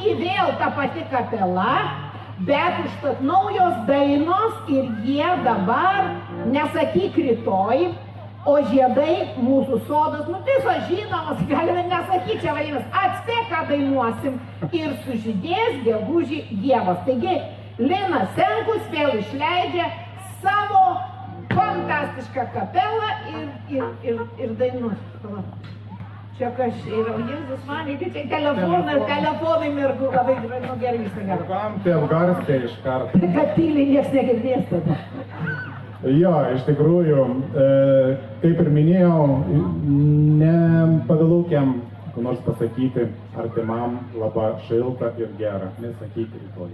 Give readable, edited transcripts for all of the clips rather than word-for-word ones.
taigi vėl ta pati kapela, bet užtat naujos dainos ir jie dabar nesakyk rytoj, o žiedai mūsų sodas, nu visos žinomos, galime nesakyti, čia vadinasi, atspėk, ką dainuosim ir sužydės gegužį Dievas. Taigi, Linas Senkus vėl išleidžia savo fantastišką kapelą ir dainuos. Čia kas yra, Jėzus man, čia telefonai mirgu, labai gerai viską gero. Kam tai apgarstė iš karto? Kad tyliai nieks negirdės tada. Jo, iš tikrųjų, kaip ir minėjau, nepavėlaukiam, ko nors pasakyti artimam labai šiltą ir gerą, nesakyti rytoj.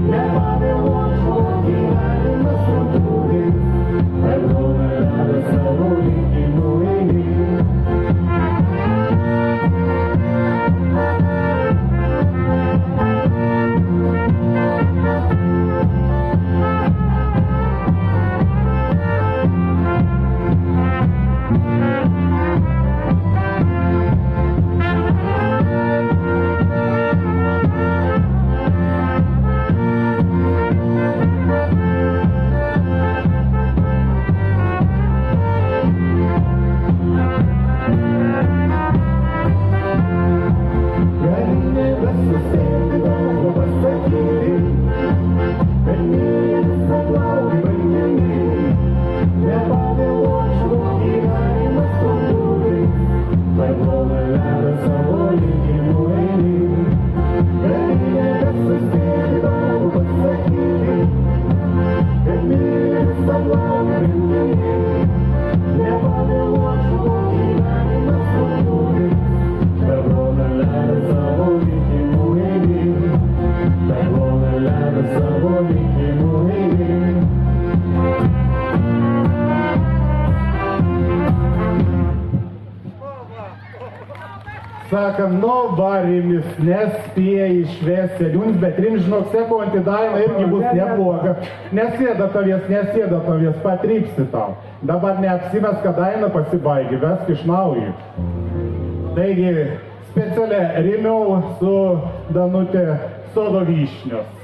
Never keliavę savo likimų eilyn. Sakam, nu varimis nespėja išvesti sėdūns, bet rim, žinok, sekonti daina irgi bus nebloga. Nesėda tavies, patrypsi tau. Dabar neapsimes, kad daina pasibaigi, vesk iš naujo. Taigi, specialiai rimiau su Danutė Sodo vyšnios.